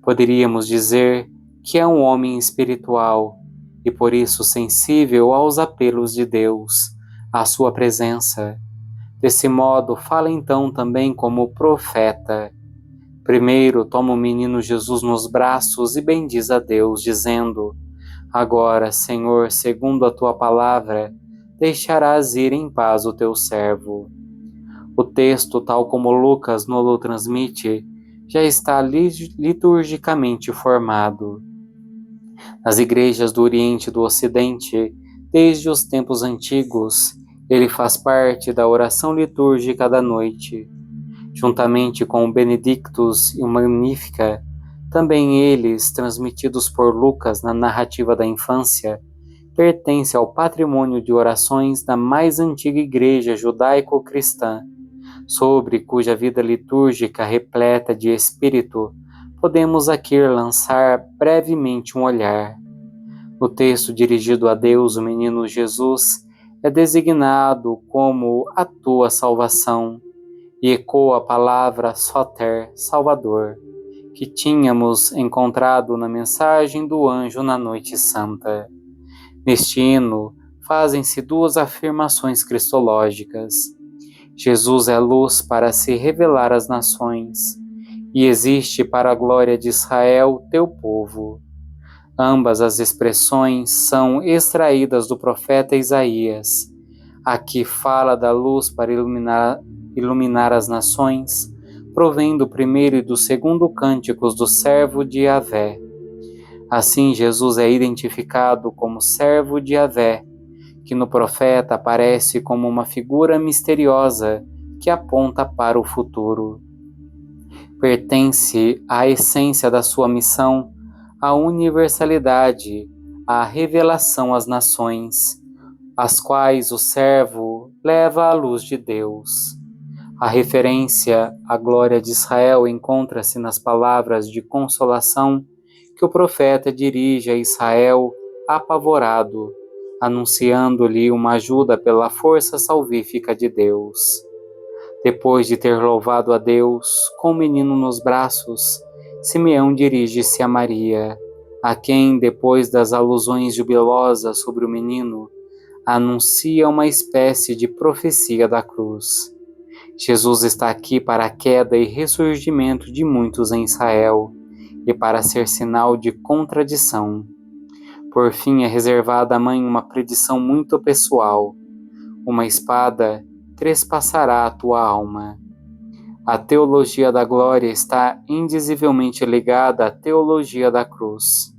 Poderíamos dizer que é um homem espiritual, e por isso sensível aos apelos de Deus, à sua presença. Desse modo, fala então também como profeta. Primeiro, toma o menino Jesus nos braços e bendiz a Deus, dizendo: Agora, Senhor, segundo a tua palavra, deixarás ir em paz o teu servo. O texto, tal como Lucas nos transmite, já está liturgicamente formado. Nas igrejas do Oriente e do Ocidente, desde os tempos antigos, ele faz parte da oração litúrgica da noite. Juntamente com o Benedictus e o Magnificat, também eles, transmitidos por Lucas na narrativa da infância, pertencem ao patrimônio de orações da mais antiga igreja judaico-cristã, sobre cuja vida litúrgica repleta de espírito, podemos aqui lançar brevemente um olhar. No texto dirigido a Deus, o menino Jesus é designado como a tua salvação, e ecoa a palavra Soter, Salvador, que tínhamos encontrado na mensagem do anjo na noite santa. Neste hino, fazem-se 2 afirmações cristológicas. Jesus é luz para se revelar às nações, e existe para a glória de Israel, teu povo. Ambas as expressões são extraídas do profeta Isaías. Aqui fala da luz para iluminar as nações, provém do primeiro e do segundo cânticos do servo de Yahvé. Assim, Jesus é identificado como servo de Yahvé, que no profeta aparece como uma figura misteriosa que aponta para o futuro. Pertence à essência da sua missão, à universalidade, à revelação às nações, as quais o servo leva à luz de Deus. A referência à glória de Israel encontra-se nas palavras de consolação que o profeta dirige a Israel apavorado, anunciando-lhe uma ajuda pela força salvífica de Deus. Depois de ter louvado a Deus com o menino nos braços, Simeão dirige-se a Maria, a quem, depois das alusões jubilosas sobre o menino, anuncia uma espécie de profecia da cruz. Jesus está aqui para a queda e ressurgimento de muitos em Israel e para ser sinal de contradição. Por fim, é reservada à mãe uma predição muito pessoal. Uma espada trespassará a tua alma. A teologia da glória está indizivelmente ligada à teologia da cruz.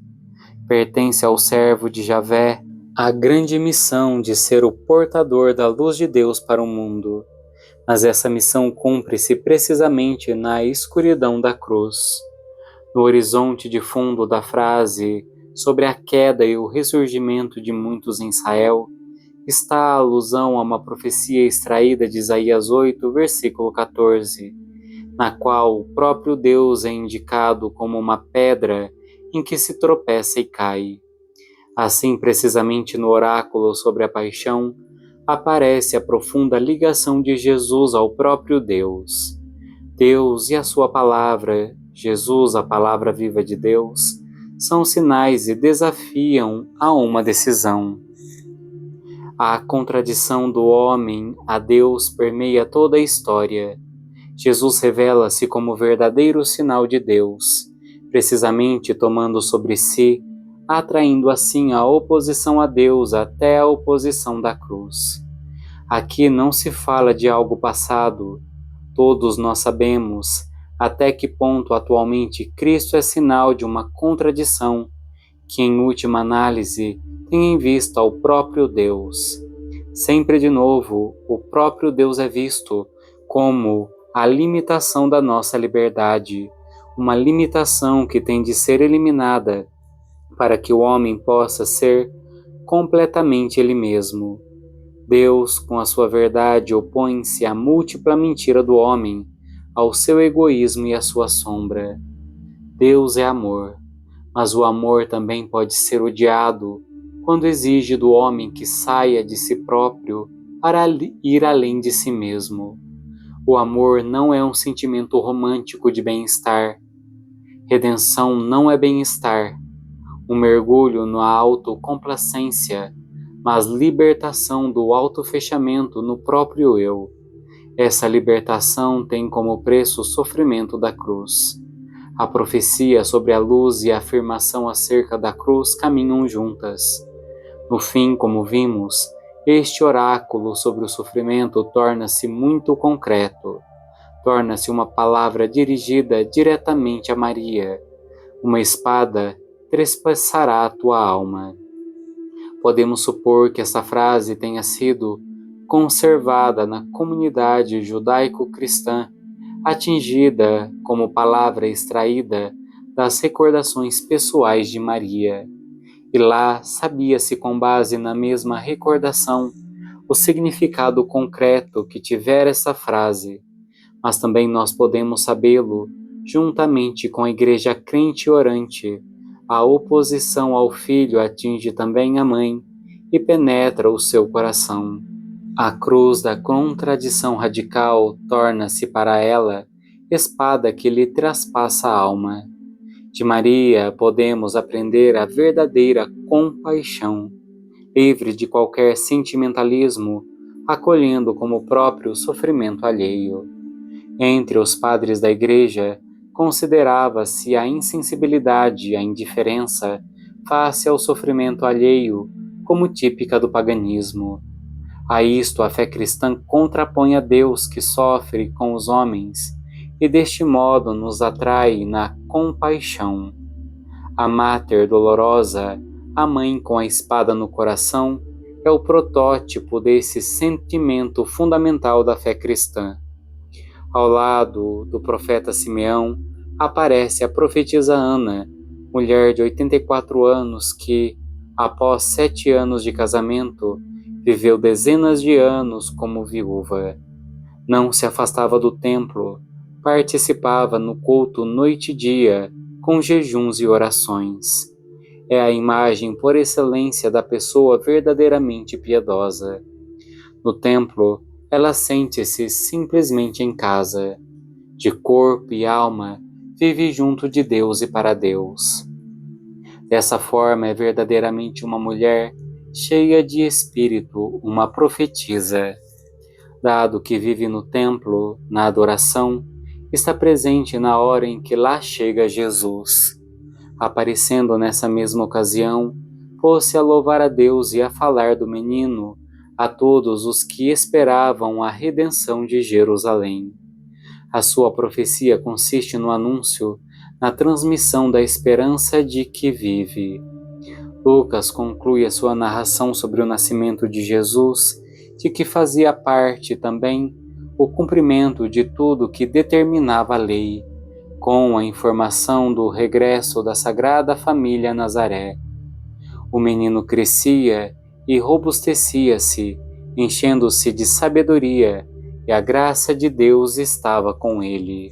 Pertence ao servo de Javé a grande missão de ser o portador da luz de Deus para o mundo. Mas essa missão cumpre-se precisamente na escuridão da cruz. No horizonte de fundo da frase sobre a queda e o ressurgimento de muitos em Israel, está a alusão a uma profecia extraída de Isaías 8, versículo 14, na qual o próprio Deus é indicado como uma pedra em que se tropeça e cai. Assim, precisamente no oráculo sobre a paixão, aparece a profunda ligação de Jesus ao próprio Deus. Deus e a sua palavra, Jesus, a palavra viva de Deus, são sinais e desafiam a uma decisão. A contradição do homem a Deus permeia toda a história. Jesus revela-se como verdadeiro sinal de Deus, precisamente tomando sobre si, atraindo assim a oposição a Deus até a oposição da cruz. Aqui não se fala de algo passado. Todos nós sabemos até que ponto atualmente Cristo é sinal de uma contradição, que em última análise tem em vista o próprio Deus. Sempre de novo, o próprio Deus é visto como a limitação da nossa liberdade, uma limitação que tem de ser eliminada para que o homem possa ser completamente ele mesmo. Deus, com a sua verdade, opõe-se à múltipla mentira do homem, ao seu egoísmo e à sua sombra. Deus é amor, mas o amor também pode ser odiado quando exige do homem que saia de si próprio para ir além de si mesmo. O amor não é um sentimento romântico de bem-estar. Redenção não é bem-estar, um mergulho na autocomplacência, mas libertação do autofechamento no próprio eu. Essa libertação tem como preço o sofrimento da cruz. A profecia sobre a luz e a afirmação acerca da cruz caminham juntas. No fim, como vimos, este oráculo sobre o sofrimento torna-se muito concreto. Torna-se uma palavra dirigida diretamente a Maria. Uma espada trespassará a tua alma. Podemos supor que essa frase tenha sido conservada na comunidade judaico-cristã, atingida como palavra extraída das recordações pessoais de Maria. E lá sabia-se com base na mesma recordação o significado concreto que tivera essa frase, mas também nós podemos sabê-lo juntamente com a igreja crente e orante. A oposição ao filho atinge também a mãe e penetra o seu coração. A cruz da contradição radical torna-se para ela espada que lhe traspassa a alma. De Maria podemos aprender a verdadeira compaixão, livre de qualquer sentimentalismo, acolhendo como próprio o sofrimento alheio. Entre os padres da Igreja, considerava-se a insensibilidade e a indiferença face ao sofrimento alheio como típica do paganismo. A isto a fé cristã contrapõe a Deus que sofre com os homens e deste modo nos atrai na compaixão. A Mater dolorosa, a mãe com a espada no coração, é o protótipo desse sentimento fundamental da fé cristã. Ao lado do profeta Simeão, aparece a profetisa Ana, mulher de 84 anos que, após 7 anos de casamento, viveu dezenas de anos como viúva. Não se afastava do templo, participava no culto noite e dia, com jejuns e orações. É a imagem por excelência da pessoa verdadeiramente piedosa. No templo, ela sente-se simplesmente em casa. De corpo e alma, vive junto de Deus e para Deus. Dessa forma, é verdadeiramente uma mulher cheia de espírito, uma profetisa. dado que vive no templo, na adoração, está presente na hora em que lá chega Jesus. Aparecendo nessa mesma ocasião, pôs-se a louvar a Deus e a falar do menino a todos os que esperavam a redenção de Jerusalém. A sua profecia consiste no anúncio, na transmissão da esperança de que vive. Lucas conclui a sua narração sobre o nascimento de Jesus, de que fazia parte também o cumprimento de tudo que determinava a lei, com a informação do regresso da Sagrada Família a Nazaré. O menino crescia e robustecia-se, enchendo-se de sabedoria, e a graça de Deus estava com ele.